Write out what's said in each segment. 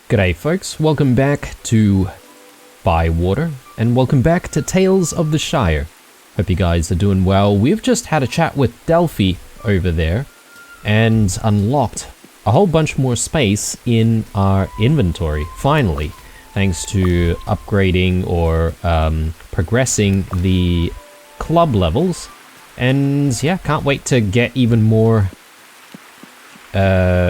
G'day folks, welcome back to Bywater, and welcome back to Tales of the Shire. Hope you guys are doing well. We've just had a chat with Delphi over there, and unlocked a whole bunch more space in our inventory, finally, thanks to upgrading or progressing the club levels. And yeah, can't wait to get even more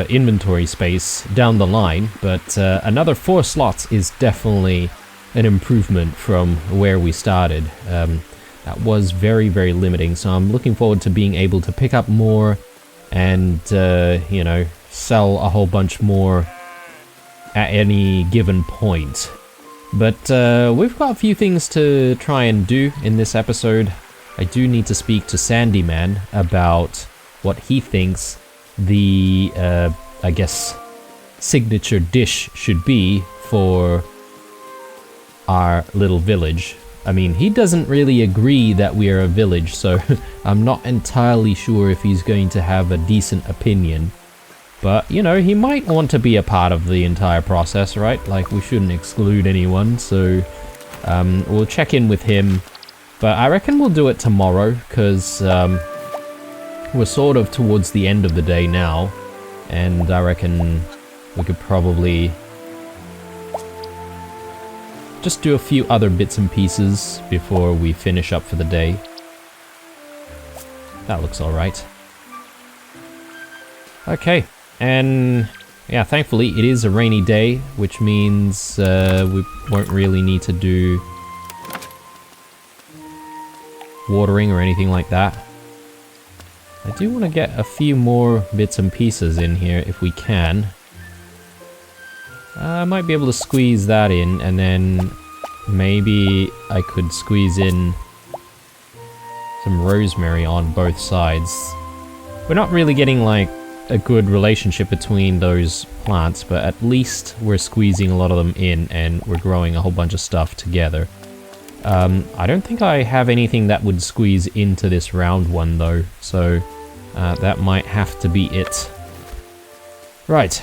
inventory space down the line, but another 4 slots is definitely an improvement from where we started. That was very limiting, so I'm looking forward to being able to pick up more and you know, sell a whole bunch more at any given point. But we've got a few things to try and do in this episode. I do need to speak to Sandy Man about what he thinks the, I guess, signature dish should be for our little village. I mean, he doesn't really agree that we are a village, so I'm not entirely sure if he's going to have a decent opinion. But, you know, he might want to be a part of the entire process, right? Like, we shouldn't exclude anyone, so we'll check in with him. But I reckon we'll do it tomorrow, because we're sort of towards the end of the day now, and I reckon we could probably just do a few other bits and pieces before we finish up for the day. That looks alright. Okay, and yeah, thankfully it is a rainy day, which means we won't really need to do watering or anything like that. I do want to get a few more bits and pieces in here if we can. I might be able to squeeze that in, and then maybe I could squeeze in some rosemary on both sides. We're not really getting like a good relationship between those plants, but at least we're squeezing a lot of them in and we're growing a whole bunch of stuff together. I don't think I have anything that would squeeze into this round one though, so that might have to be it. Right.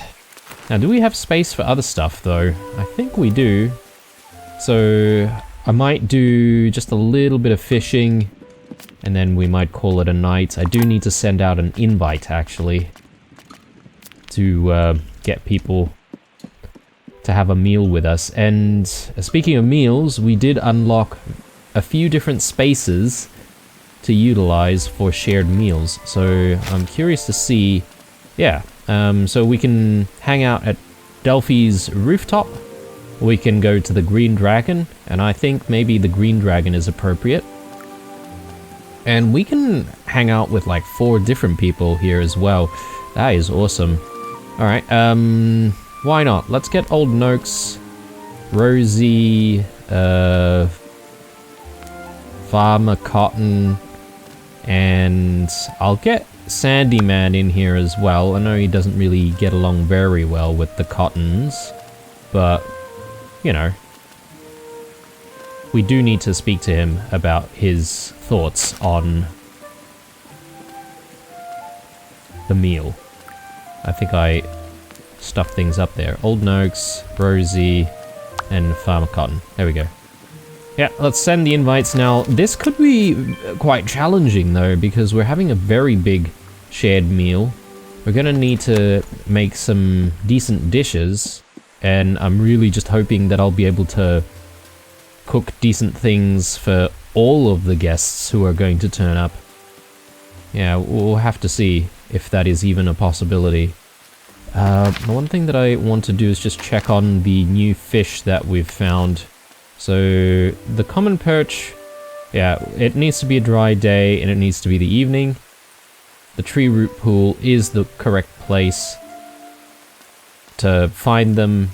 Now, do we have space for other stuff though? I think we do. So I might do just a little bit of fishing, and then we might call it a night. I do need to send out an invite actually to get people to have a meal with us. And speaking of meals, we did unlock a few different spaces to utilize for shared meals. So I'm curious to see, yeah, so we can hang out at Delphi's rooftop, we can go to the Green Dragon, and I think maybe the Green Dragon is appropriate. And we can hang out with like 4 different people here as well. That is awesome. Alright, why not? Let's get Old Noakes, Rosie, Farmer Cotton, and I'll get Sandy Man in here as well. I know he doesn't really get along very well with the Cottons, but, you know, we do need to speak to him about his thoughts on the meal. I think I stuffed things up there. Old Noakes, Rosie, and Farmer Cotton. There we go. Yeah, let's send the invites now. This could be quite challenging though, because we're having a very big shared meal. We're gonna need to make some decent dishes, and I'm really just hoping that I'll be able to cook decent things for all of the guests who are going to turn up. Yeah, we'll have to see if that is even a possibility. The one thing that I want to do is just check on the new fish that we've found. So, the common perch, yeah, it needs to be a dry day and it needs to be the evening. The tree root pool is the correct place to find them.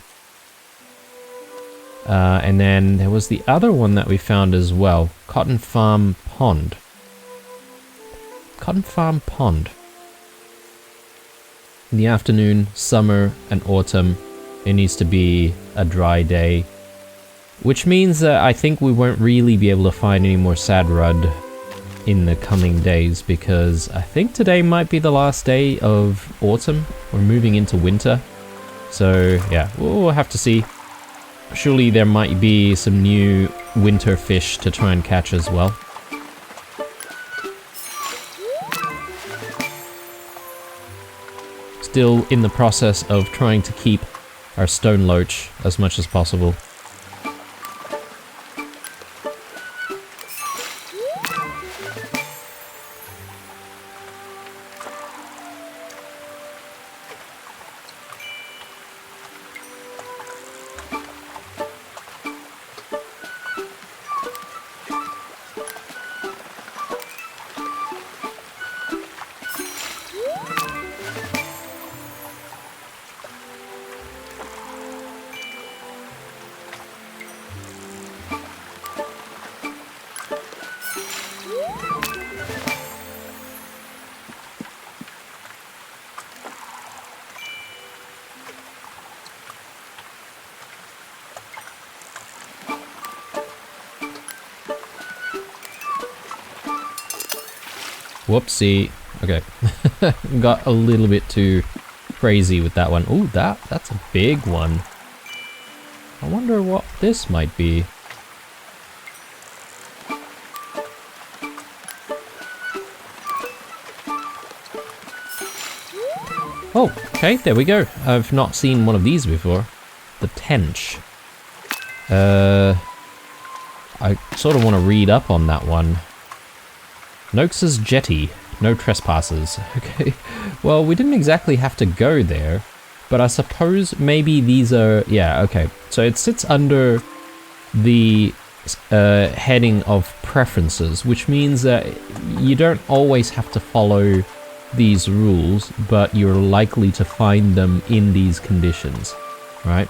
And then there was the other one that we found as well, Cotton Farm Pond. Cotton Farm Pond. In the afternoon, summer and autumn, it needs to be a dry day. Which means that I think we won't really be able to find any more Sadrud in the coming days, because I think today might be the last day of autumn. We're moving into winter. So yeah, we'll have to see. Surely there might be some new winter fish to try and catch as well. Still in the process of trying to keep our stone loach as much as possible. Whoopsie. Okay. Got a little bit too crazy with that one. Ooh, that's a big one. I wonder what this might be. Oh, okay, there we go. I've not seen one of these before. The tench. I sort of want to read up on that one. Nox's Jetty. No trespassers. Okay. Well, we didn't exactly have to go there, but I suppose maybe these are... Yeah, okay. So it sits under the heading of preferences, which means that you don't always have to follow these rules, but you're likely to find them in these conditions, right?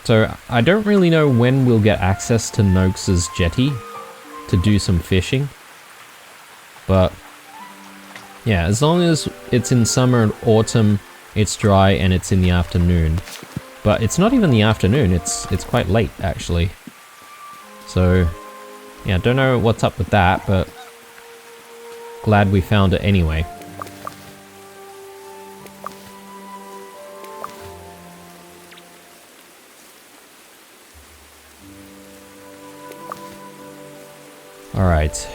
So I don't really know when we'll get access to Nox's Jetty to do some fishing. But yeah, as long as it's in summer and autumn, it's dry and it's in the afternoon. But it's not even the afternoon, it's quite late actually. So yeah, don't know what's up with that, but glad we found it anyway. Alright.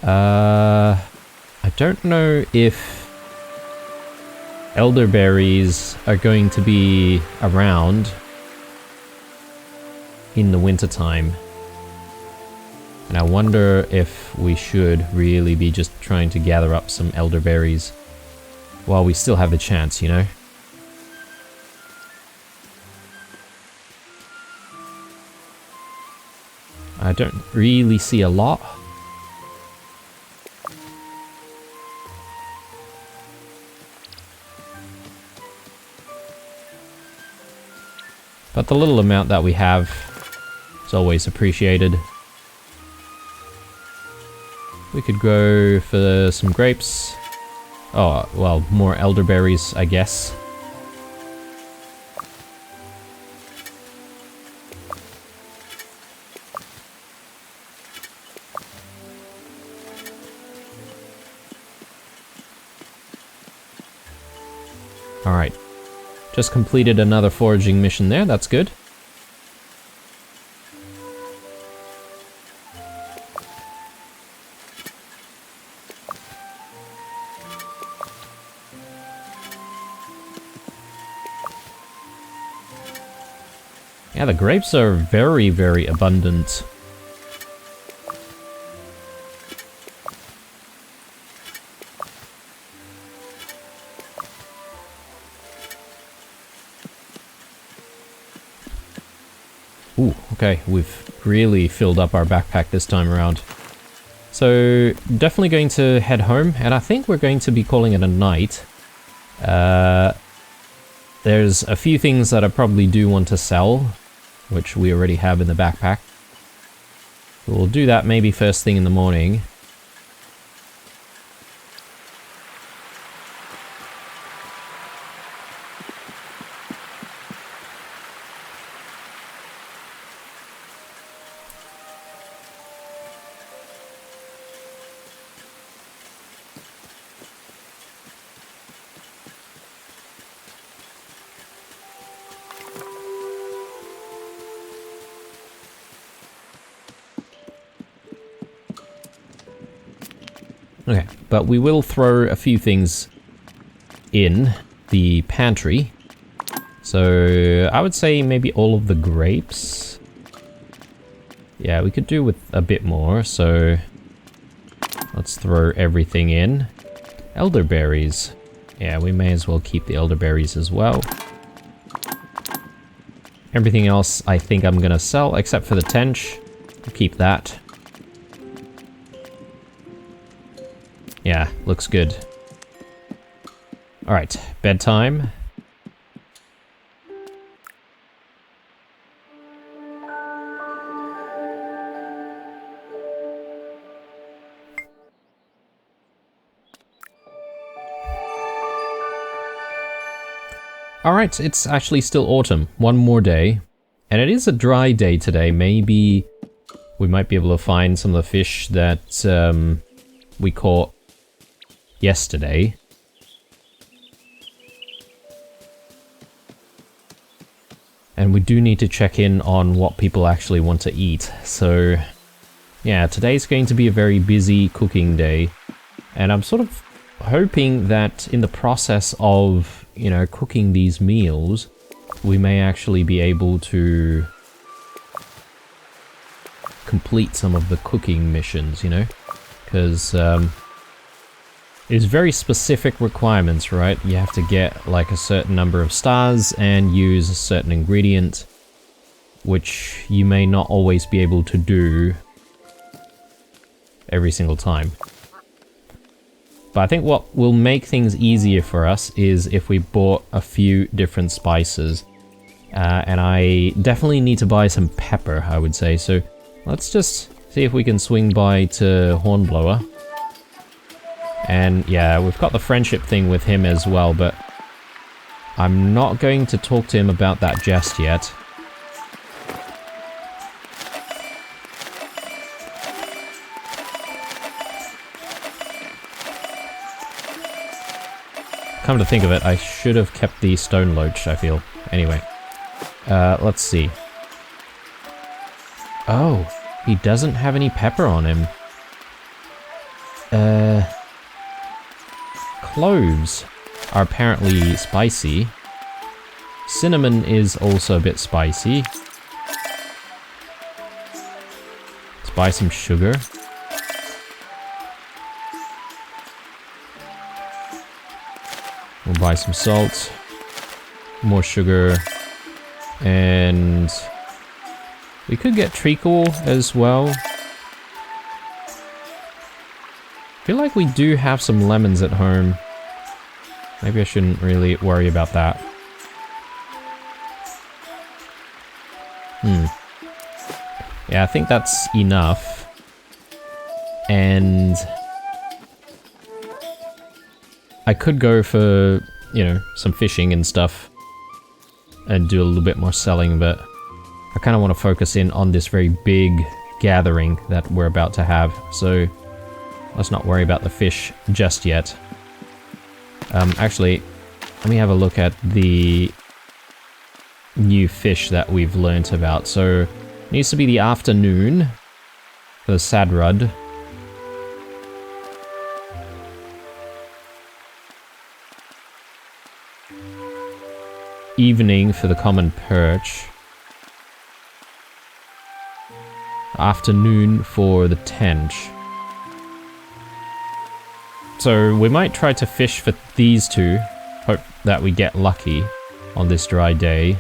I don't know if elderberries are going to be around in the wintertime. And I wonder if we should really be just trying to gather up some elderberries while we still have the chance, you know? I don't really see a lot. But the little amount that we have is always appreciated. We could go for some grapes. Oh, well, more elderberries, I guess. Alright. Just completed another foraging mission there, that's good. Yeah, the grapes are very, very abundant. Ooh, okay, we've really filled up our backpack this time around. So, definitely going to head home, and I think we're going to be calling it a night. There's a few things that I probably do want to sell, which we already have in the backpack. We'll do that maybe first thing in the morning. Okay, but we will throw a few things in the pantry. So I would say maybe all of the grapes. Yeah, we could do with a bit more, so let's throw everything in. Elderberries. Yeah, we may as well keep the elderberries as well. Everything else I think I'm gonna sell, except for the tench. We'll keep that. Yeah, looks good. Alright, bedtime. Alright, it's actually still autumn. One more day. And it is a dry day today. Maybe we might be able to find some of the fish that we caught yesterday. And we do need to check in on what people actually want to eat. So, yeah, today's going to be a very busy cooking day. And I'm sort of hoping that in the process of, you know, cooking these meals, we may actually be able to complete some of the cooking missions, you know? Because it's very specific requirements, right? You have to get like a certain number of stars and use a certain ingredient, which you may not always be able to do every single time. But I think what will make things easier for us is if we bought a few different spices. And I definitely need to buy some pepper, I would say. So let's just see if we can swing by to Hornblower. And yeah, we've got the friendship thing with him as well, but I'm not going to talk to him about that just yet. Come to think of it, I should have kept the stone loach, I feel. Anyway, let's see. Oh, he doesn't have any pepper on him. Cloves are apparently spicy. Cinnamon is also a bit spicy. Let's buy some sugar. We'll buy some salt, more sugar, and we could get treacle as well. I feel like we do have some lemons at home. Maybe I shouldn't really worry about that. Yeah, I think that's enough. And I could go for, you know, some fishing and stuff and do a little bit more selling, but I kind of want to focus in on this very big gathering that we're about to have, so let's not worry about the fish just yet. Actually, let me have a look at the new fish that we've learnt about. So, it needs to be the afternoon for the sadrud. Evening for the common perch. Afternoon for the tench. So we might try to fish for these two. Hope that we get lucky on this dry day.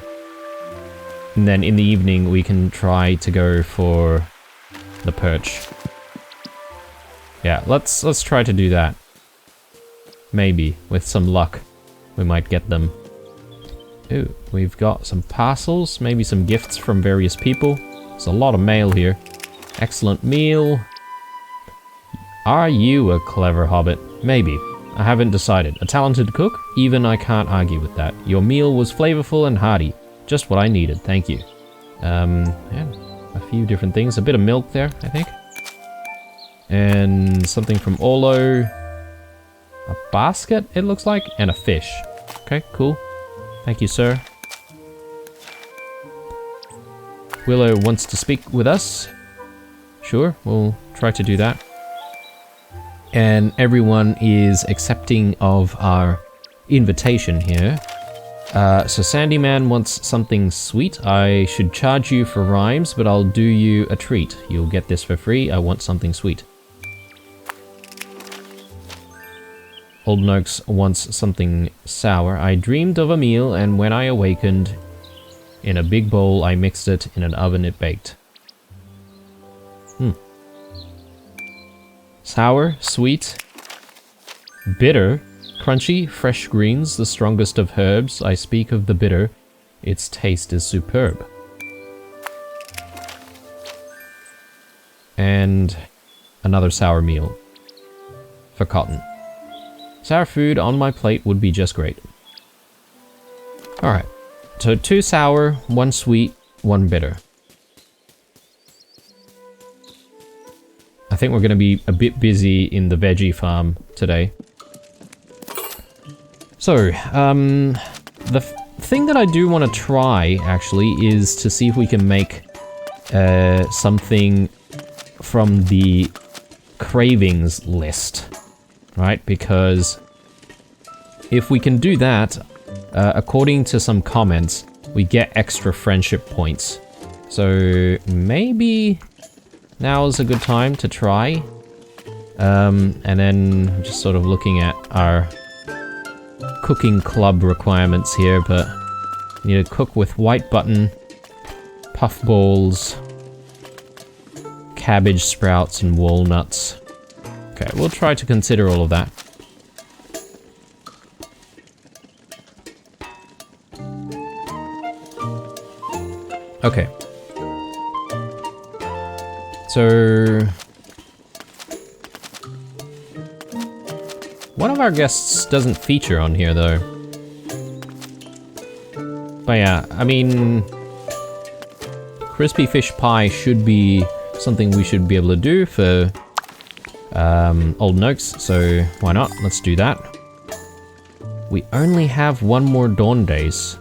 And then in the evening we can try to go for the perch. Yeah, let's try to do that. Maybe, with some luck, we might get them. Ooh, we've got some parcels, maybe some gifts from various people. There's a lot of mail here. Excellent meal. Are you a clever hobbit? Maybe. I haven't decided. A talented cook? Even I can't argue with that. Your meal was flavorful and hearty. Just what I needed, thank you. Yeah, a few different things. A bit of milk there, I think. And something from Orlo. A basket, it looks like, and a fish. Okay, cool. Thank you, sir. Willow wants to speak with us. Sure, we'll try to do that. and everyone is accepting of our invitation here. So Sandyman wants something sweet. I should charge you for rhymes, but I'll do you a treat. You'll get this for free. I want something sweet. Old Noakes wants something sour. I dreamed of a meal, and when I awakened, in a big bowl I mixed it, in an oven it baked. Sour, sweet, bitter, crunchy, fresh greens, the strongest of herbs. I speak of the bitter. Its taste is superb. And another sour meal for Cotton. Sour food on my plate would be just great. Alright, so 2 sour, 1 sweet, 1 bitter. I think we're going to be a bit busy in the veggie farm today. So, the thing that I do want to try, actually, is to see if we can make something from the cravings list, right? Because if we can do that, according to some comments, we get extra friendship points. So maybe now is a good time to try. And then just sort of looking at our cooking club requirements here, but you need to cook with white button, puff balls, cabbage sprouts, and walnuts. Okay, we'll try to consider all of that. Okay. So one of our guests doesn't feature on here, though. But yeah, I mean, crispy fish pie should be something we should be able to do for Old Noakes, so why not? Let's do that. We only have 1 more dawn days.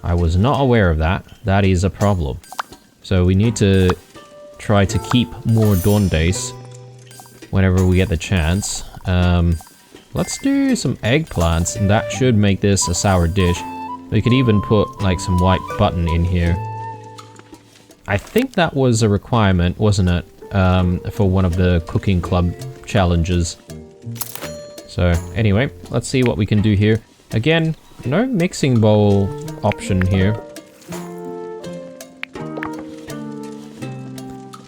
I was not aware of that. That is a problem. So we need to try to keep more dawn days whenever we get the chance. Let's do some eggplants, and that should make this a sour dish. We could even put, like, some white button in here. I think that was a requirement, wasn't it? For one of the cooking club challenges. So, anyway, let's see what we can do here. Again, no mixing bowl option here.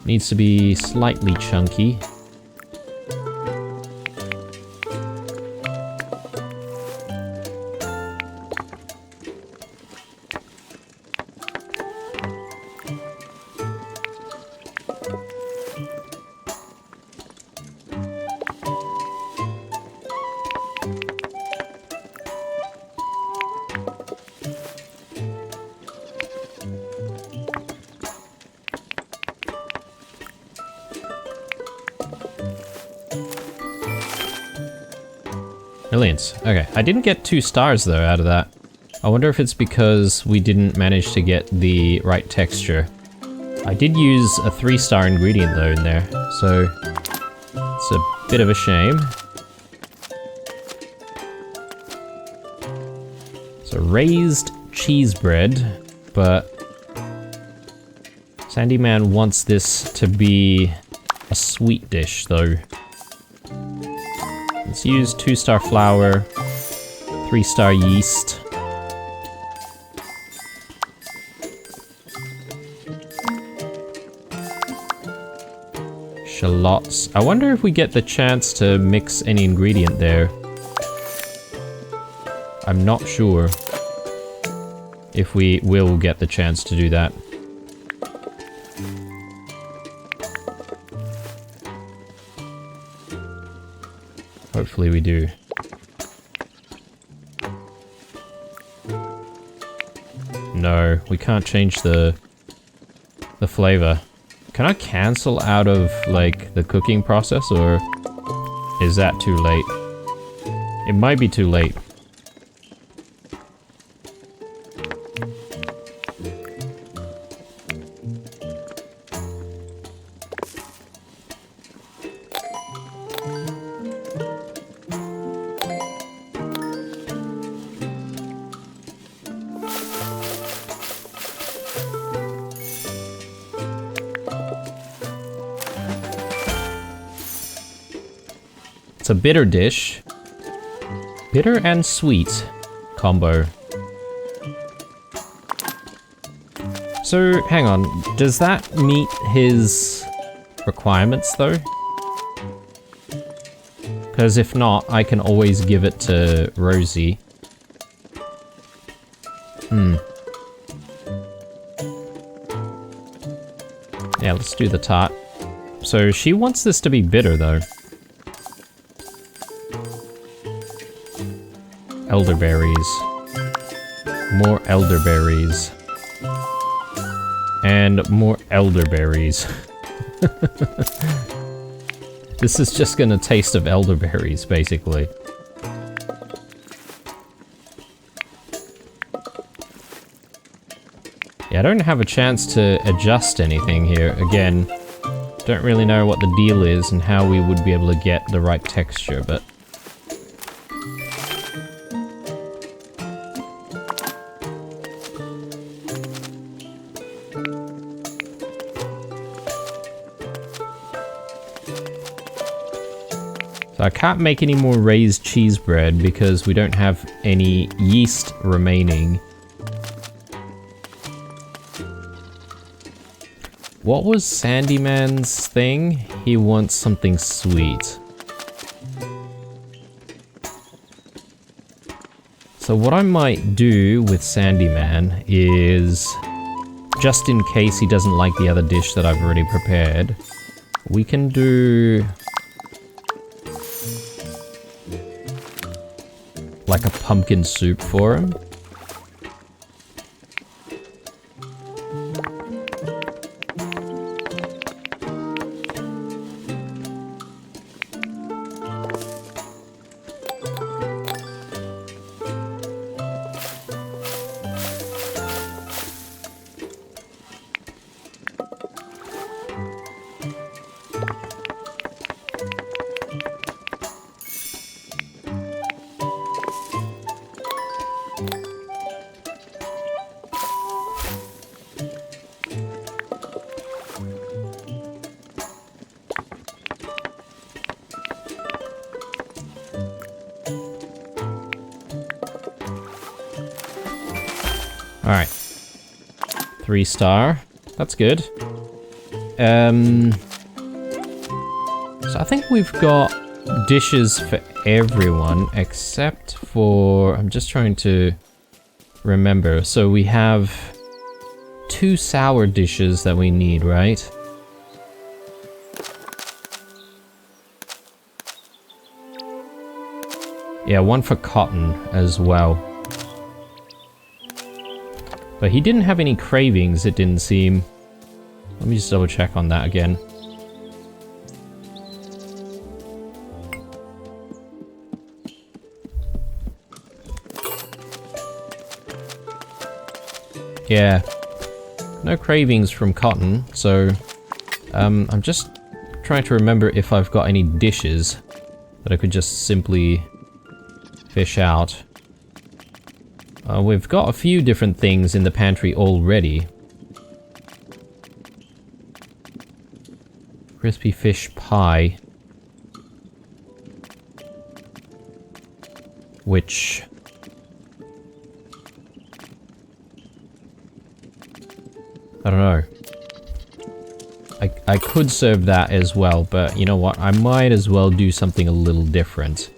Needs to be slightly chunky. Brilliant. Okay, I didn't get 2 stars though out of that. I wonder if it's because we didn't manage to get the right texture. I did use a 3-star ingredient though in there, so it's a bit of a shame. So raised cheese bread, but Sandyman wants this to be a sweet dish though. Let's use 2-star flour, 3-star yeast. Shallots. I wonder if we get the chance to mix any ingredient there. I'm not sure if we will get the chance to do that. Hopefully we do. No, we can't change the flavor. Can I cancel out of, like, the cooking process, or is that too late? It might be too late. a bitter dish. Bitter and sweet combo. So, hang on. Does that meet his requirements, though? Because if not, I can always give it to Rosie. Yeah, let's do the tart. So she wants this to be bitter, though. Elderberries. More elderberries. And more elderberries. This is just gonna taste of elderberries, basically. Yeah, I don't have a chance to adjust anything here. Again, don't really know what the deal is and how we would be able to get the right texture, but... So I can't make any more raised cheese bread because we don't have any yeast remaining. What was Sandyman's thing? He wants something sweet. So what I might do with Sandyman is, just in case he doesn't like the other dish that I've already prepared, we can do like a pumpkin soup for him. Alright. 3-star. That's good. So I think we've got dishes for everyone except for... I'm just trying to remember. So we have 2 sour dishes that we need, right? Yeah, 1 for Cotton as well. But he didn't have any cravings, it didn't seem. Let me just double check on that again. Yeah. No cravings from Cotton, so... I'm just trying to remember if I've got any dishes that I could just simply fish out. We've got a few different things in the pantry already. Crispy fish pie. Which... I don't know. I could serve that as well, but you know what? I might as well do something a little different.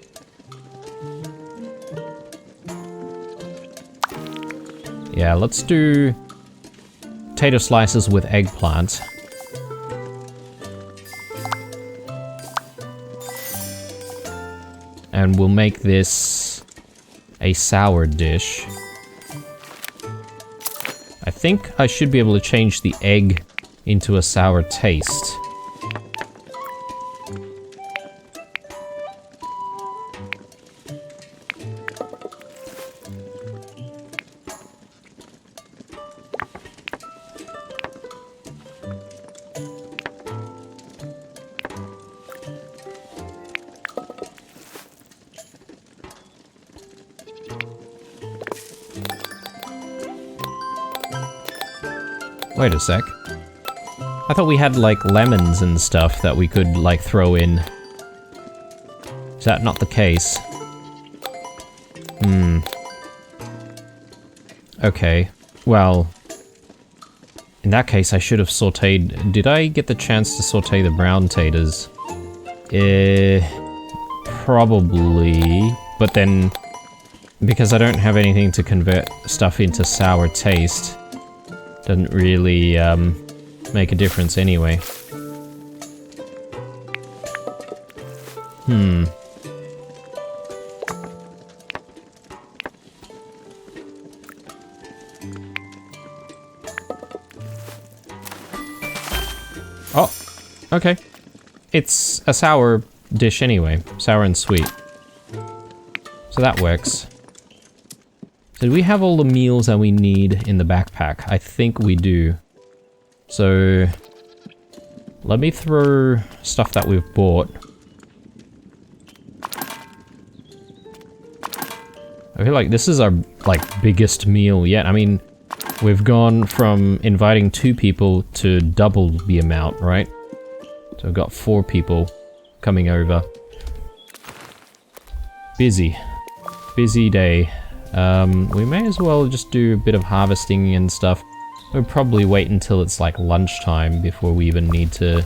Yeah, let's do potato slices with eggplant. And we'll make this a sour dish. I think I should be able to change the egg into a sour taste. Wait a sec. I thought we had, like, lemons and stuff that we could, like, throw in Is that not the case? Okay. Well, in that case, I should have sauteed... Did I get the chance to saute the brown taters? Probably. But then, because I don't have anything to convert stuff into sour taste, doesn't really make a difference anyway. Oh, okay. It's a sour dish anyway. Sour and sweet. So that works. So do we have all the meals that we need in the backpack? I think we do. So let me throw stuff that we've bought. I feel like this is our, biggest meal yet. I mean, we've gone from inviting 2 people to double the amount, right? So we've got 4 people coming over. Busy. Busy day. We may as well just do a bit of harvesting and stuff. We'll probably wait until it's like lunchtime before we even need to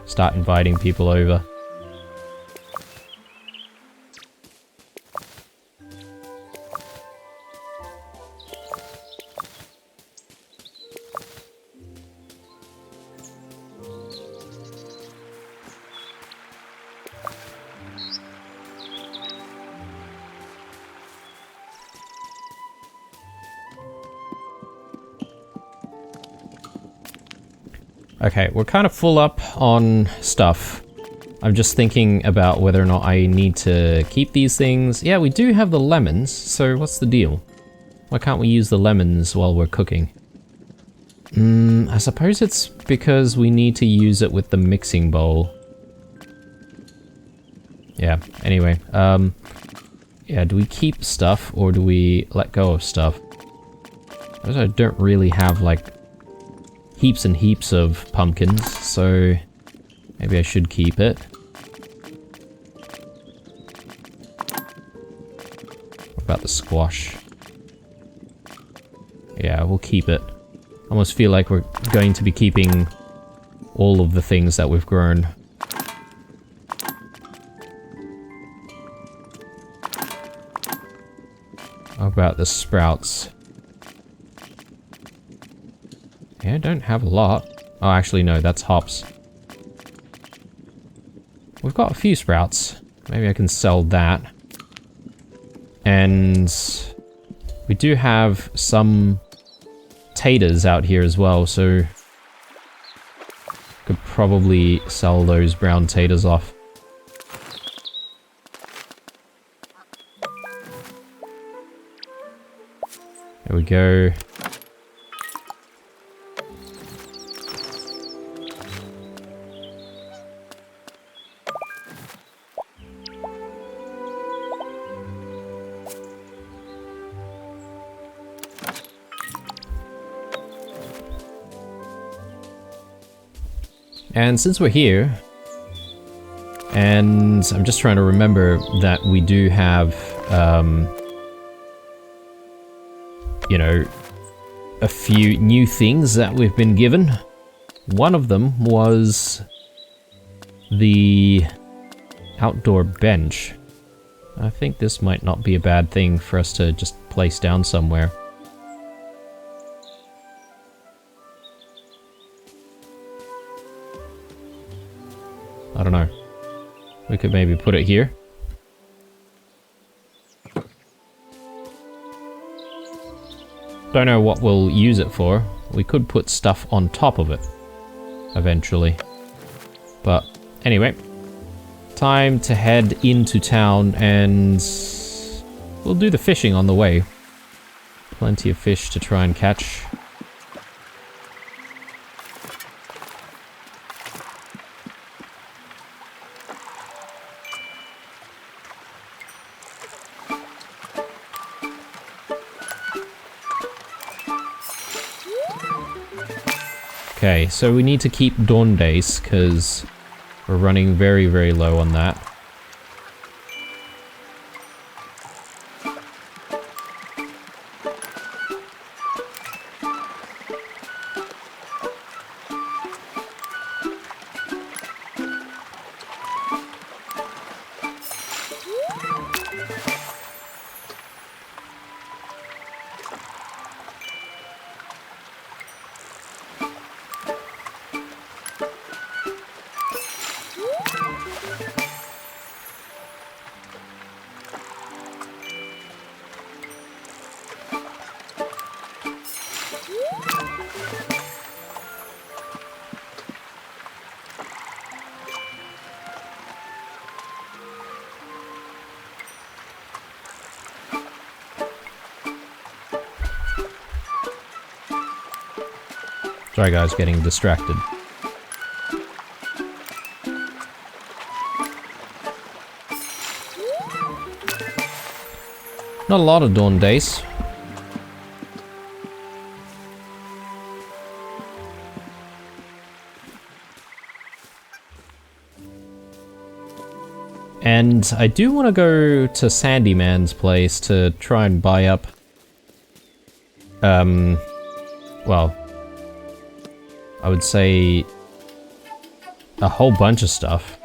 start inviting people over. Okay, we're kind of full up on stuff. I'm just thinking about whether or not I need to keep these things. Yeah, we do have the lemons, so what's the deal? Why can't we use the lemons while we're cooking? I suppose it's because we need to use it with the mixing bowl. Yeah, anyway, yeah, do we keep stuff or do we let go of stuff? I don't really have, heaps and heaps of pumpkins, so maybe I should keep it. What about the squash? Yeah, we'll keep it. I almost feel like we're going to be keeping all of the things that we've grown. How about the sprouts? Yeah, I don't have a lot. Oh, actually, no, that's hops. We've got a few sprouts. Maybe I can sell that. And we do have some taters out here as well, so could probably sell those brown taters off. There we go. And since we're here, and I'm just trying to remember that we do have, you know, a few new things that we've been given. One of them was the outdoor bench. I think this might not be a bad thing for us to just place down somewhere. I don't know. We could maybe put it here. Don't know what we'll use it for. We could put stuff on top of it eventually. But anyway, time to head into town and we'll do the fishing on the way. Plenty of fish to try and catch. Okay, so we need to keep dawn days because we're running very, very low on that. Sorry guys, getting distracted. Not a lot of dawn days. And I do want to go to Sandyman's place to try and buy up, well, I would say a whole bunch of stuff,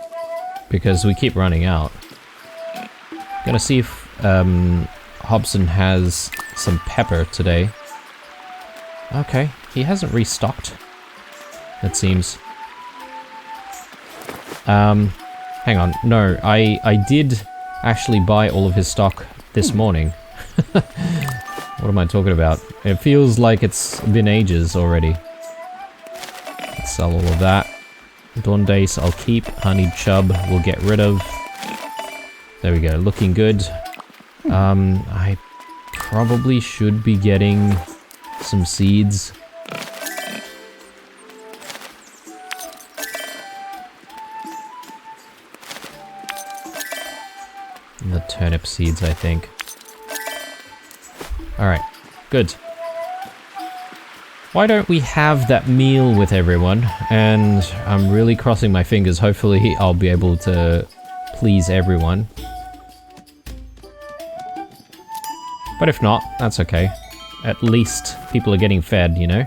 because we keep running out. Gonna see if, Hobson has some pepper today. Okay, he hasn't restocked, it seems. Hang on, no, I did actually buy all of his stock this morning. What am I talking about? It feels like it's been ages already. Let's sell all of that. Dawn Dace I'll keep, Honeyed Chub we'll get rid of. There we go, looking good. I probably should be getting some seeds. The turnip seeds, I think. Alright, good. Why don't we have that meal with everyone? And I'm really crossing my fingers, hopefully I'll be able to please everyone. But if not, that's okay. At least people are getting fed, you know?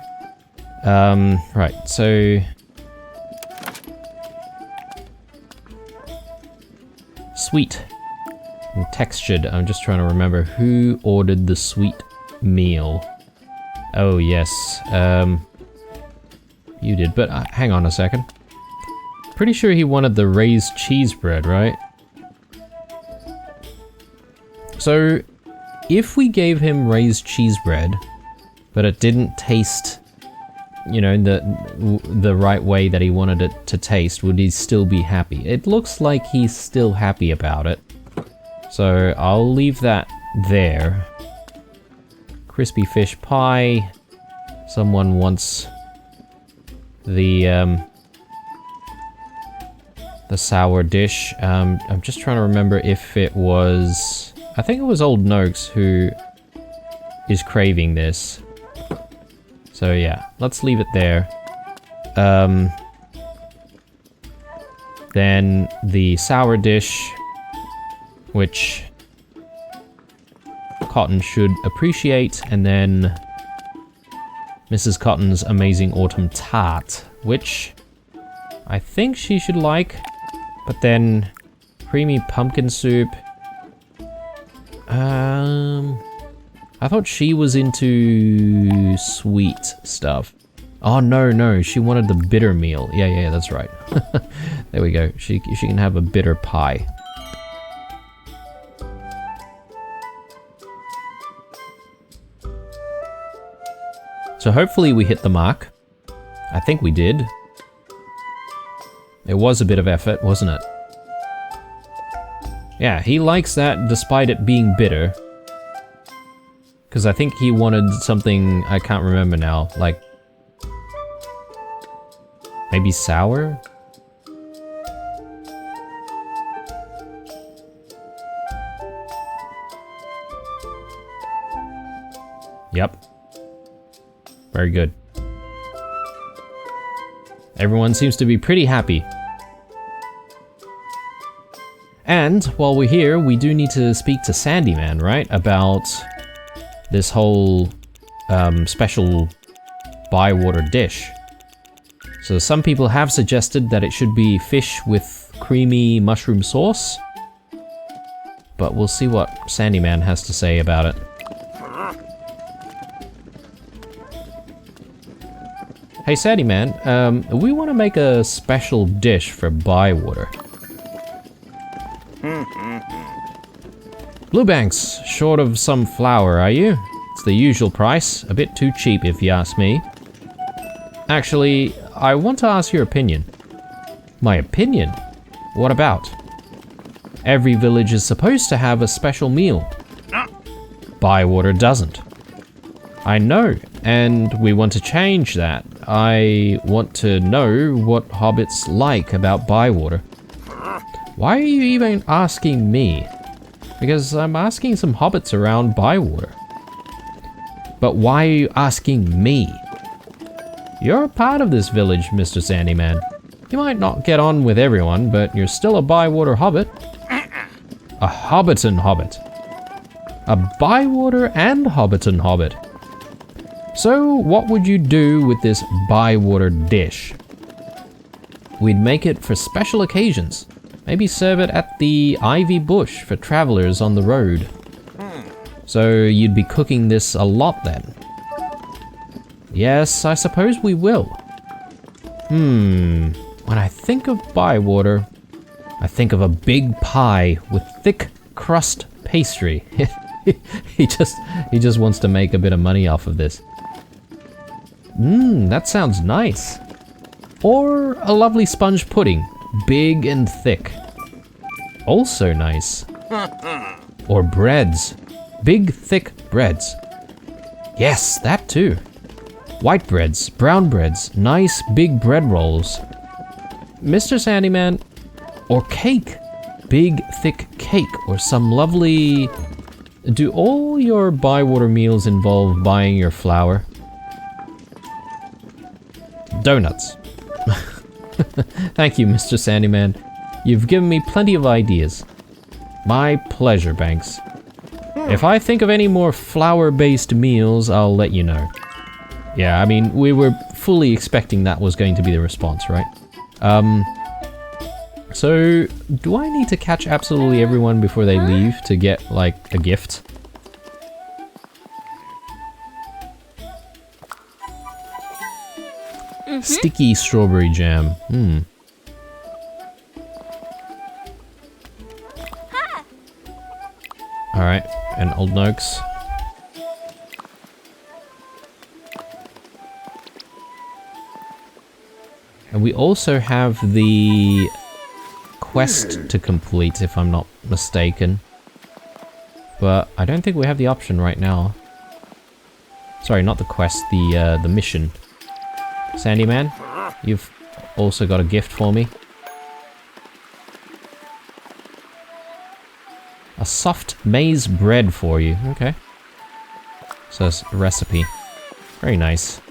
Right, so... Sweet. And textured, I'm just trying to remember who ordered the sweet meal. Oh, yes. You did, but hang on a second. Pretty sure he wanted the raised cheese bread, right? So... if we gave him raised cheese bread, but it didn't taste, you know, the right way that he wanted it to taste, would he still be happy? It looks like he's still happy about it. So I'll leave that there. Crispy fish pie. Someone wants the sour dish. I'm just trying to remember if it was... I think it was Old Noakes who is craving this. So yeah, let's leave it there. Then the sour dish, which Cotton should appreciate, and then Mrs. Cotton's amazing autumn tart, which I think she should like, but then creamy pumpkin soup. I thought she was into sweet stuff. Oh, no, she wanted the bitter meal. Yeah, that's right. There we go. She can have a bitter pie. So hopefully we hit the mark. I think we did. It was a bit of effort, wasn't it? Yeah, he likes that despite it being bitter. Because I think he wanted something, I can't remember now, like... maybe sour? Yep. Very good. Everyone seems to be pretty happy. And while we're here, we do need to speak to Sandyman, right? About this whole special bywater dish. So some people have suggested that it should be fish with creamy mushroom sauce. But we'll see what Sandyman has to say about it. Hey Sandyman, we want to make a special dish for Bywater. Bluebanks, short of some flour, are you? It's the usual price. A bit too cheap if you ask me. Actually, I want to ask your opinion. My opinion? What about? Every village is supposed to have a special meal. Bywater doesn't. I know, and we want to change that. I want to know what hobbits like about Bywater. Why are you even asking me? Because I'm asking some hobbits around Bywater. But why are you asking me? You're a part of this village, Mr. Sandyman. You might not get on with everyone, but you're still a Bywater hobbit. A Hobbiton hobbit. A Bywater and Hobbiton hobbit. So, what would you do with this Bywater dish? We'd make it for special occasions. Maybe serve it at the Ivy Bush for travelers on the road. So, you'd be cooking this a lot then? Yes, I suppose we will. When I think of Bywater, I think of a big pie with thick crust pastry. he just wants to make a bit of money off of this. That sounds nice. Or a lovely sponge pudding, big and thick. Also nice. Or breads, big thick breads. Yes, that too. White breads, brown breads, nice big bread rolls. Mr. Sandyman, or cake, big thick cake, or some lovely... Do all your Bywater meals involve buying your flour? Donuts. Thank you, Mr. Sandyman. You've given me plenty of ideas. My pleasure, Banks. If I think of any more flour-based meals, I'll let you know. Yeah, I mean, we were fully expecting that was going to be the response, right? So, do I need to catch absolutely everyone before they leave to get, like, a gift? Sticky strawberry jam. Alright, and Old Noakes. And we also have the quest to complete, if I'm not mistaken. But I don't think we have the option right now. Sorry, not the quest, the mission. Sandyman, you've also got a gift for me. A soft maize bread for you. Okay. So it's a recipe. Very nice.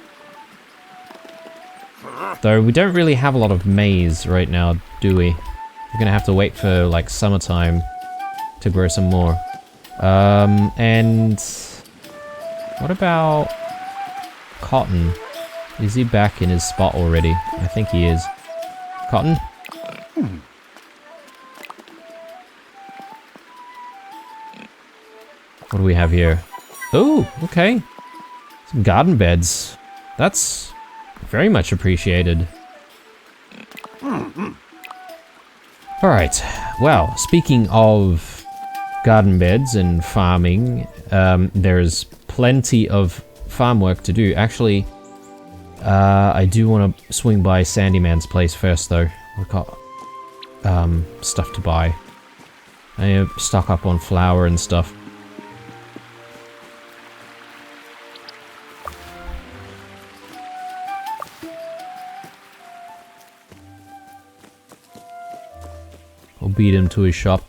Though we don't really have a lot of maize right now, do we? We're gonna have to wait for like summertime to grow some more. And what about Cotton? Is he back in his spot already? I think he is. Cotton? What do we have here? Oh, okay. Some garden beds. That's very much appreciated. Alright, well, speaking of garden beds and farming, there's plenty of farm work to do. Actually, I do want to swing by Sandyman's place first, though. We've got stuff to buy. I need to stock up on flour and stuff. I'll beat him to his shop.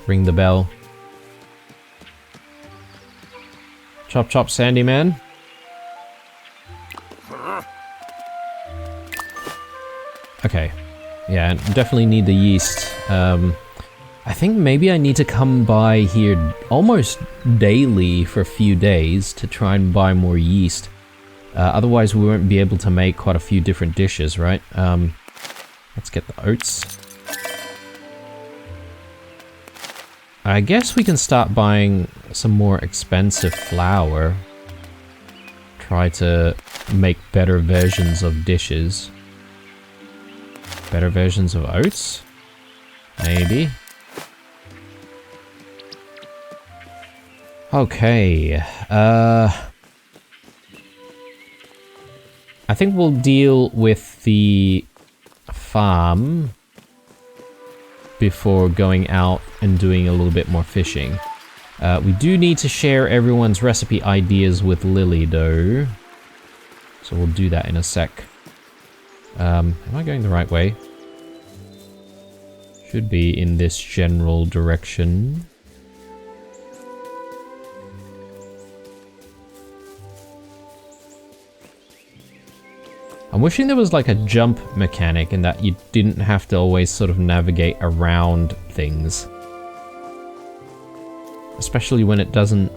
Ring the bell. Chop chop, Sandyman. Okay. Yeah, definitely need the yeast. I think maybe I need to come by here almost daily for a few days to try and buy more yeast. Otherwise we won't be able to make quite a few different dishes, right? Let's get the oats. I guess we can start buying some more expensive flour. Try to make better versions of dishes. Better versions of oats? Maybe. Okay. I think we'll deal with the farm before going out and doing a little bit more fishing. We do need to share everyone's recipe ideas with Lily, though. So we'll do that in a sec. Am I going the right way? Should be in this general direction. I'm wishing there was like a jump mechanic and that you didn't have to always sort of navigate around things. Especially when it doesn't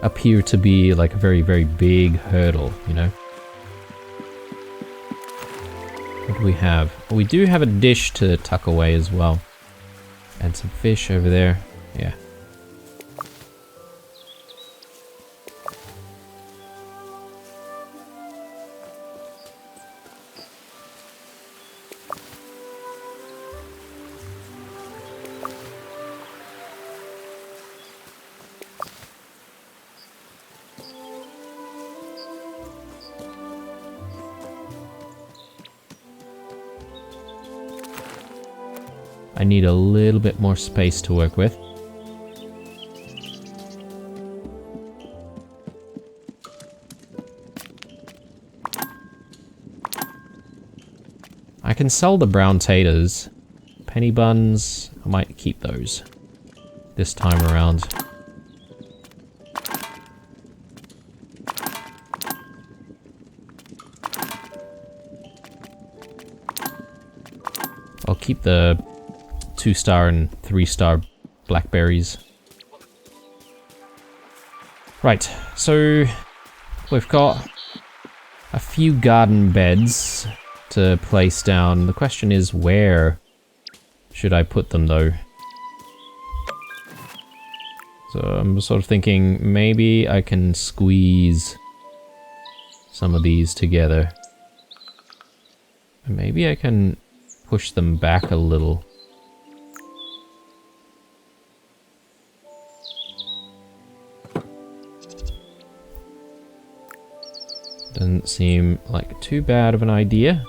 appear to be like a very, very big hurdle, you know? What do we have? Well, we do have a dish to tuck away as well. And some fish over there. Yeah. I need a little bit more space to work with. I can sell the brown taters. Penny buns, I might keep those this time around. I'll keep the 2-star and 3-star blackberries. Right, so we've got a few garden beds to place down. The question is, where should I put them though? So I'm sort of thinking maybe I can squeeze some of these together. And maybe I can push them back a little. Doesn't seem like too bad of an idea.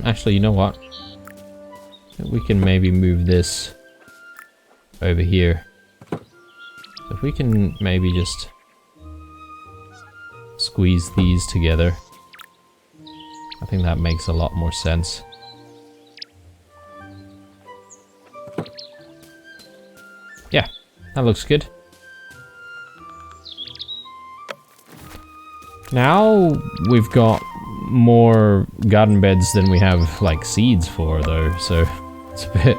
Actually, you know what? We can maybe move this over here. So if we can maybe just squeeze these together, I think that makes a lot more sense. Yeah, that looks good. Now we've got more garden beds than we have like seeds for though, so it's a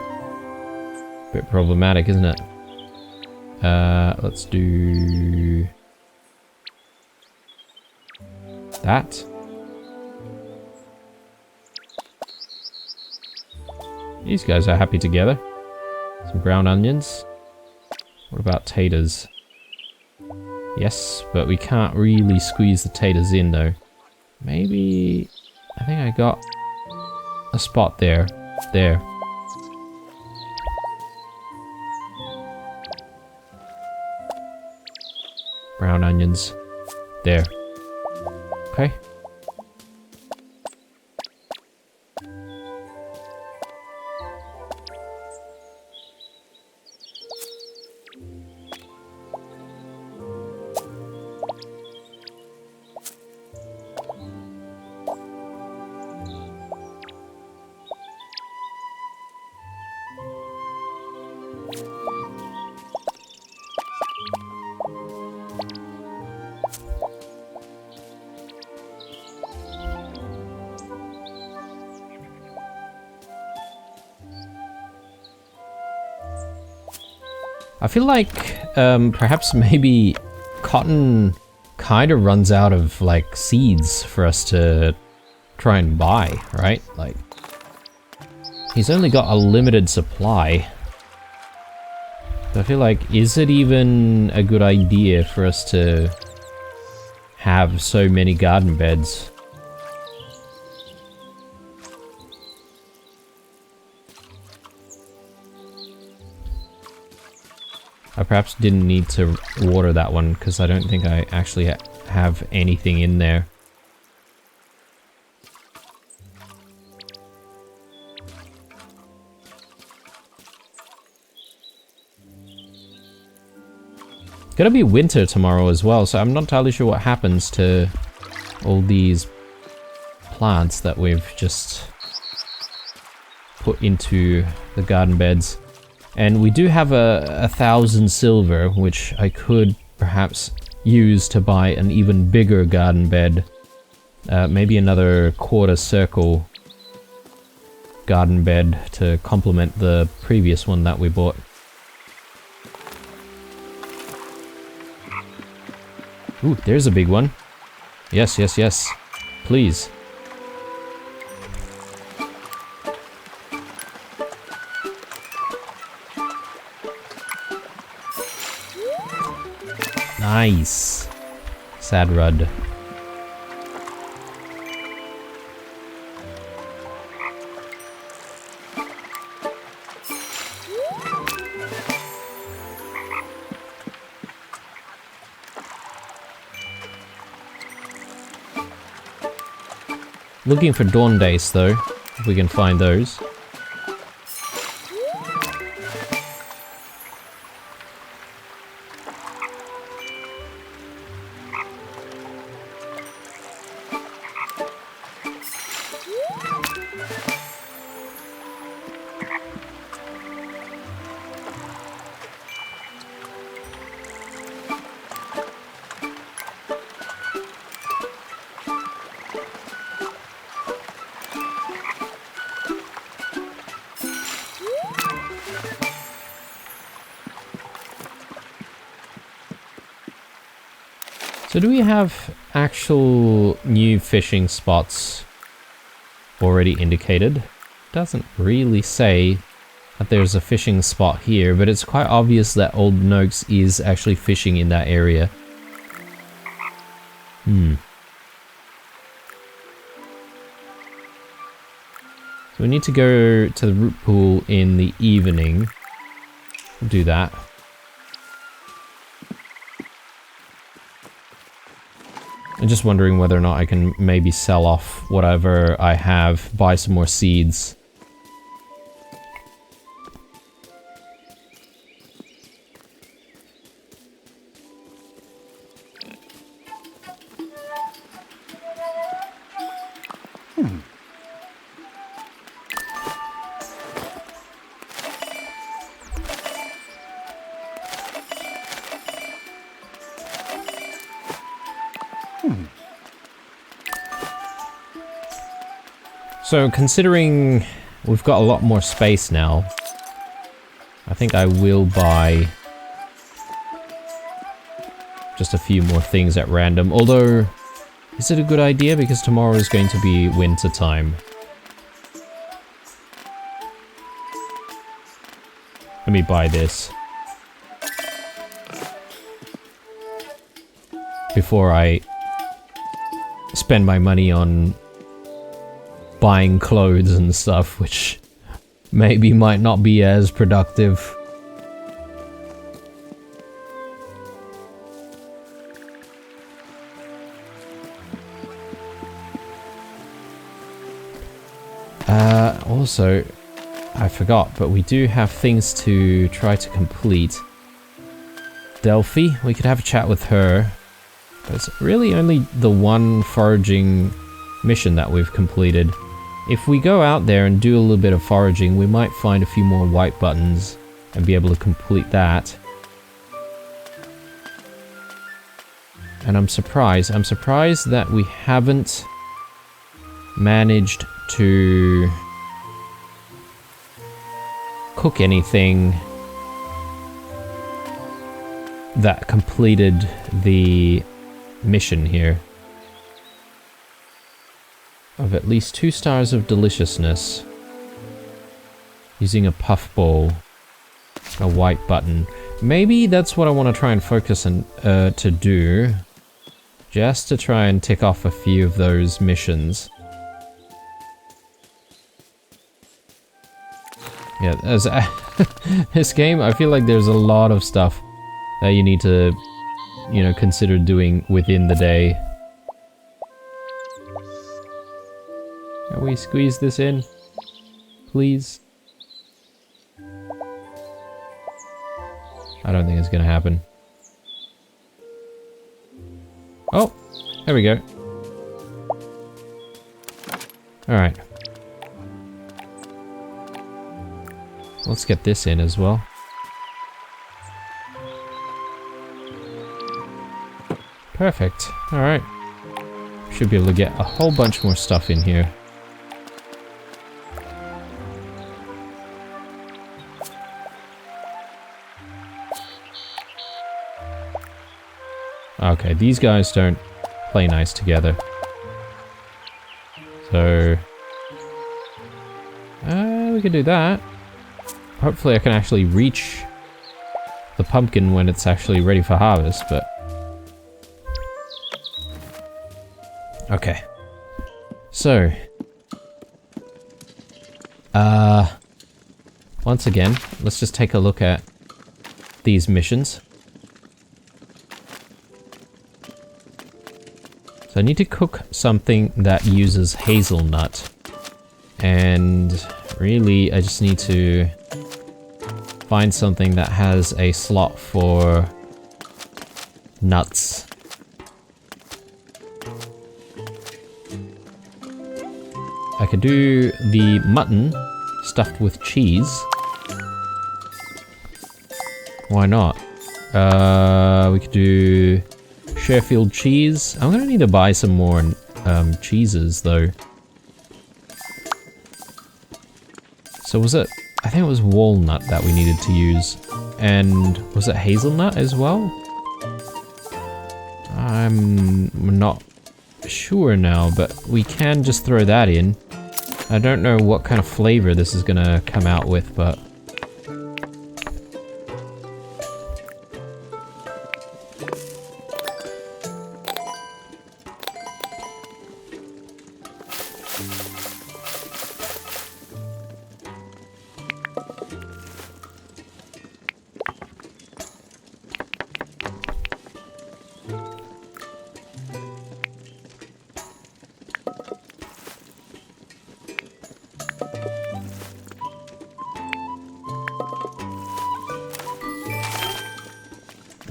bit problematic, isn't it? Let's do that. These guys are happy together. Some brown onions. What about taters? Yes, but we can't really squeeze the taters in though. Maybe... I think I got a spot there. There. Brown onions. There. Okay. I feel like perhaps maybe cotton kind of runs out of like seeds for us to try and buy, right? Like, he's only got a limited supply. I feel like, is it even a good idea for us to have so many garden beds? I perhaps didn't need to water that one because I don't think I actually have anything in there. It's gonna be winter tomorrow as well, so I'm not entirely sure what happens to all these plants that we've just put into the garden beds. And we do have a 1,000 silver, which I could perhaps use to buy an even bigger garden bed. Maybe another quarter circle garden bed to complement the previous one that we bought. Ooh, there's a big one. Yes, yes, yes. Please. Nice. Sad Rud. Looking for Dawn Days though, if we can find those. So do we have actual new fishing spots already indicated? Doesn't really say that there's a fishing spot here, but it's quite obvious that Old Noakes is actually fishing in that area. So we need to go to the root pool in the evening. We'll do that. I'm just wondering whether or not I can maybe sell off whatever I have, buy some more seeds. So considering we've got a lot more space now, I think I will buy just a few more things at random. Although, is it a good idea? Because tomorrow is going to be winter time. Let me buy this before I spend my money on buying clothes and stuff, which maybe might not be as productive. Also, I forgot, but we do have things to try to complete. Delphi, we could have a chat with her. But it's really only the one foraging mission that we've completed. If we go out there and do a little bit of foraging, we might find a few more white buttons and be able to complete that. And I'm surprised that we haven't managed to cook anything that completed the mission here. Of at least 2 stars of deliciousness. Using a puffball. A white button. Maybe that's what I want to try and focus on to do. Just to try and tick off a few of those missions. Yeah, as this game, I feel like there's a lot of stuff that you need to, you know, consider doing within the day. Can we squeeze this in? Please? I don't think it's gonna happen. Oh! There we go. Alright. Let's get this in as well. Perfect. Alright. Should be able to get a whole bunch more stuff in here. Okay, these guys don't play nice together. So... we can do that. Hopefully I can actually reach the pumpkin when it's actually ready for harvest, but... Okay. So... once again, let's just take a look at these missions. So I need to cook something that uses hazelnut. And really, I just need to find something that has a slot for nuts. I could do the mutton stuffed with cheese. Why not? We could do Sheffield cheese. I'm gonna need to buy some more cheeses though. So was it... I think it was walnut that we needed to use. And was it hazelnut as well? I'm not sure now, but we can just throw that in. I don't know what kind of flavor this is gonna come out with, but...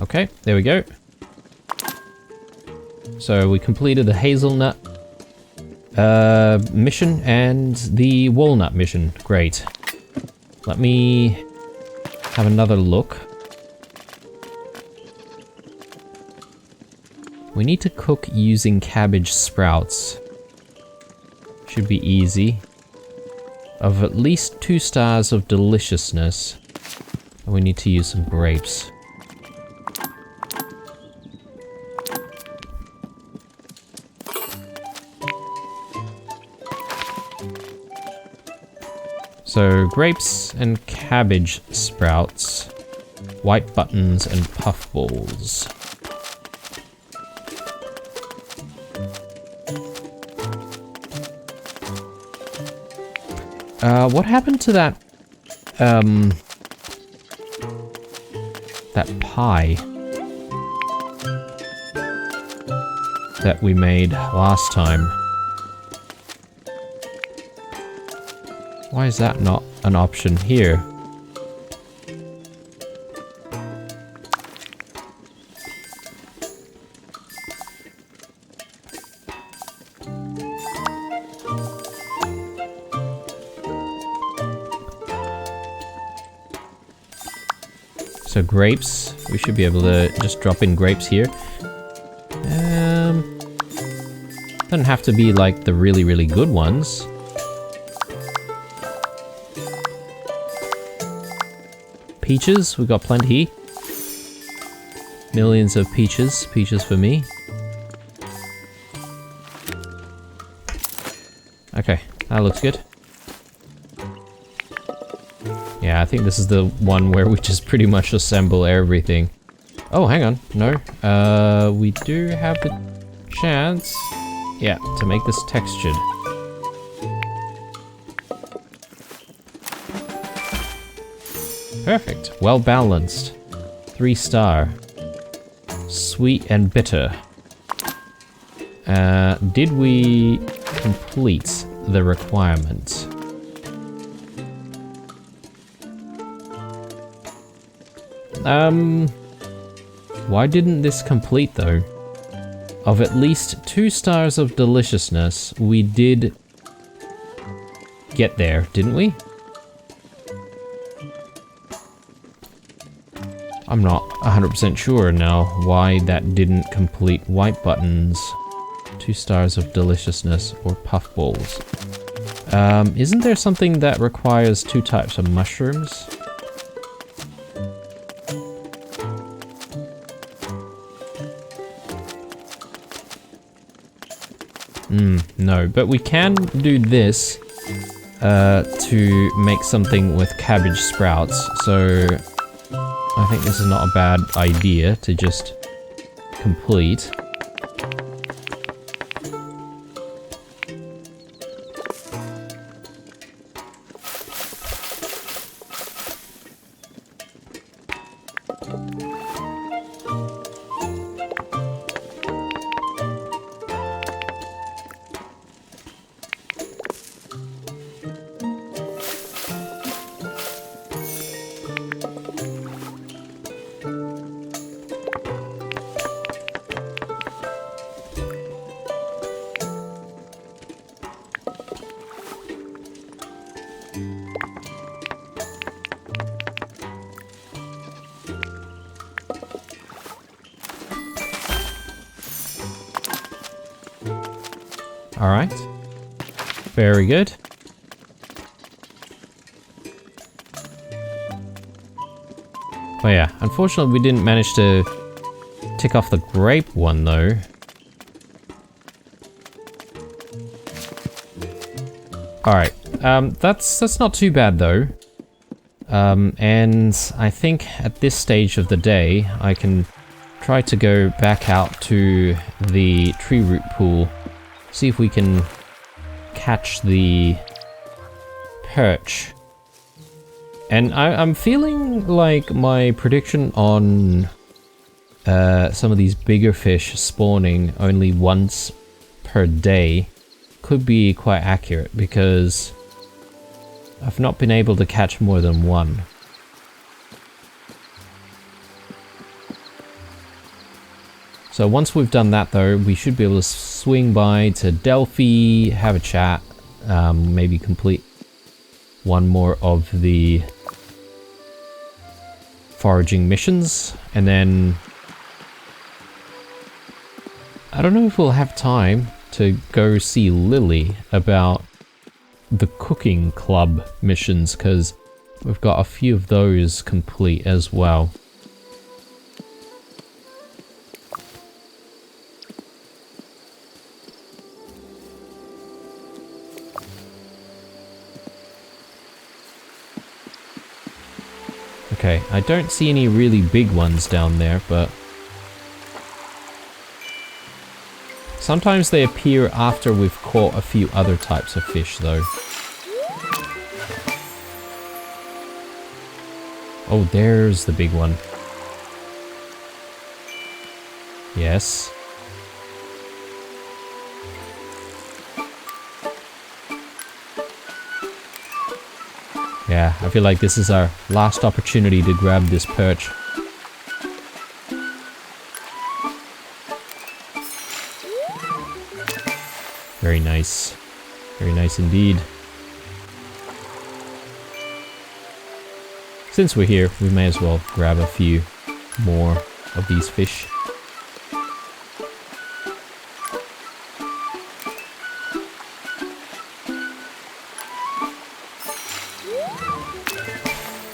Okay, there we go. So we completed the hazelnut mission and the walnut mission. Great. Let me have another look. We need to cook using cabbage sprouts. Should be easy. Of at least 2 stars of deliciousness. And we need to use some grapes. So, grapes and cabbage sprouts, white buttons and puffballs. What happened to that, that pie that we made last time? Why is that not an option here? So grapes, we should be able to just drop in grapes here. Doesn't have to be like the really, really good ones. Peaches, we got plenty. Millions of peaches. Peaches for me. Okay, that looks good. Yeah, I think this is the one where we just pretty much assemble everything. Oh, hang on. No. We do have the chance, yeah, to make this textured. Perfect. Well balanced. 3-star. Sweet and bitter. Did we complete the requirement? Why didn't this complete though? Of at least 2 stars of deliciousness, we did get there, didn't we? I'm not 100% sure now why that didn't complete white buttons, 2 stars of deliciousness, or puffballs. Isn't there something that requires 2 types of mushrooms? No, but we can do this to make something with cabbage sprouts, so I think this is not a bad idea to just complete. Alright. Very good. Oh yeah, unfortunately we didn't manage to tick off the grape one though. Alright, that's not too bad though. And I think at this stage of the day I can try to go back out to the tree root pool. See if we can catch the perch. And I'm feeling like my prediction on some of these bigger fish spawning only once per day could be quite accurate, because I've not been able to catch more than one. So once we've done that though, we should be able to swing by to Delphi, have a chat, maybe complete one more of the foraging missions, and then I don't know if we'll have time to go see Lily about the cooking club missions, because we've got a few of those complete as well. Okay, I don't see any really big ones down there, but sometimes they appear after we've caught a few other types of fish, though. Oh, there's the big one. Yes. Yeah, I feel like this is our last opportunity to grab this perch. Very nice. Very nice indeed. Since we're here, we may as well grab a few more of these fish.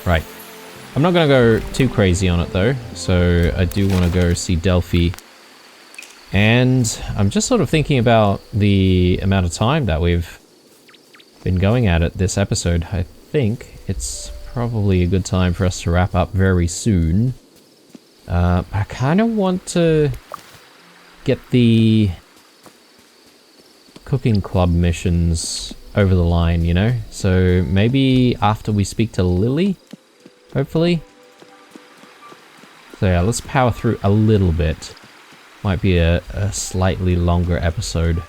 Right. I'm not gonna go too crazy on it though, so I do want to go see Delphi. And I'm just sort of thinking about the amount of time that we've been going at it this episode. I think it's probably a good time for us to wrap up very soon. I kind of want to get the cooking club missions over the line, you know? So maybe after we speak to Lily, hopefully. So yeah, let's power through a little bit. Might be a slightly longer episode.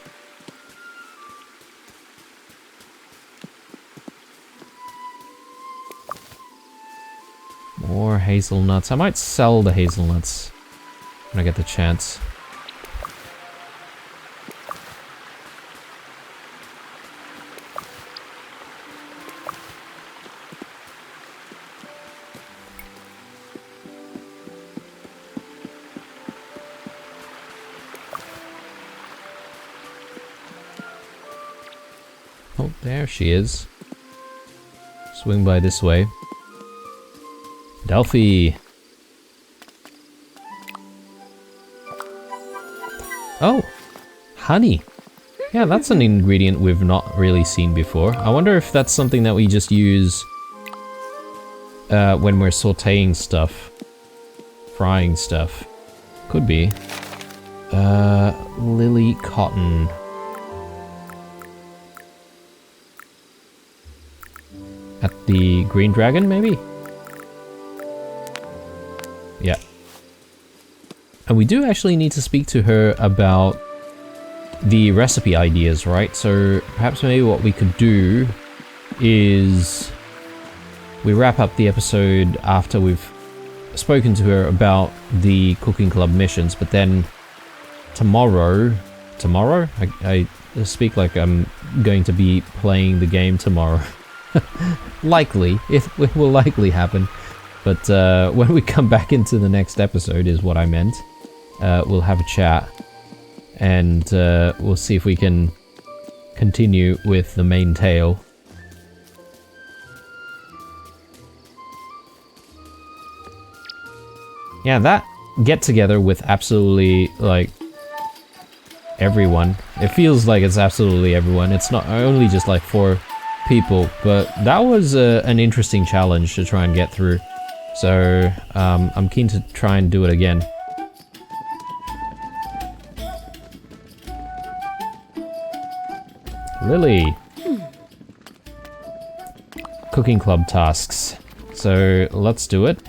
More hazelnuts. I might sell the hazelnuts when I get the chance. Oh, there she is. Swing by this way. Delphi! Oh! Honey! Yeah, that's an ingredient we've not really seen before. I wonder if that's something that we just use when we're sauteing stuff. Frying stuff. Could be. Lily cotton. At the Green Dragon, maybe? Yeah. And we do actually need to speak to her about the recipe ideas, right? So perhaps maybe what we could do is we wrap up the episode after we've spoken to her about the cooking club missions, but then tomorrow, I speak like I'm going to be playing the game tomorrow. Likely, it will likely happen. But when we come back into the next episode is what I meant. We'll have a chat. And we'll see if we can continue with the main tale. Yeah, that get-together with absolutely, like, everyone. It feels like it's absolutely everyone. It's not only just, like, 4 people, but that was an interesting challenge to try and get through. So, I'm keen to try and do it again. Lily! Cooking club tasks. So, let's do it.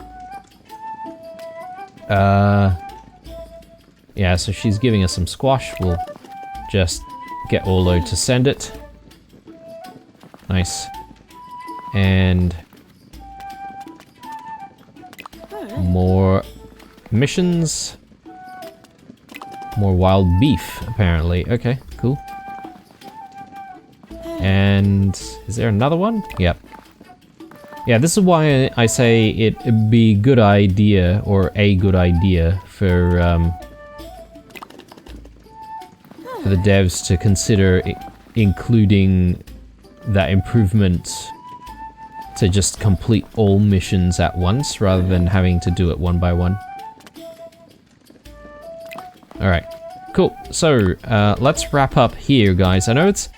Yeah, so she's giving us some squash. We'll just get Orlo to send it. Nice. And more missions. More wild beef, apparently. Okay, cool. And is there another one? Yep. Yeah, this is why I say it'd be a good idea, or a good idea, for the devs to consider including that improvement to just complete all missions at once, rather than having to do it one by one. Alright, cool. So, let's wrap up here, guys. I know it's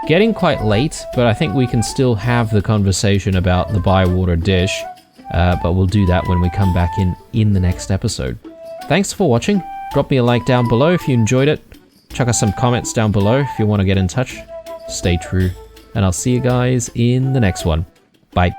getting quite late, but I think we can still have the conversation about the Bywater dish, but we'll do that when we come back in the next episode. Thanks for watching. Drop me a like down below if you enjoyed it. Chuck us some comments down below if you want to get in touch. Stay true, and I'll see you guys in the next one. Bye.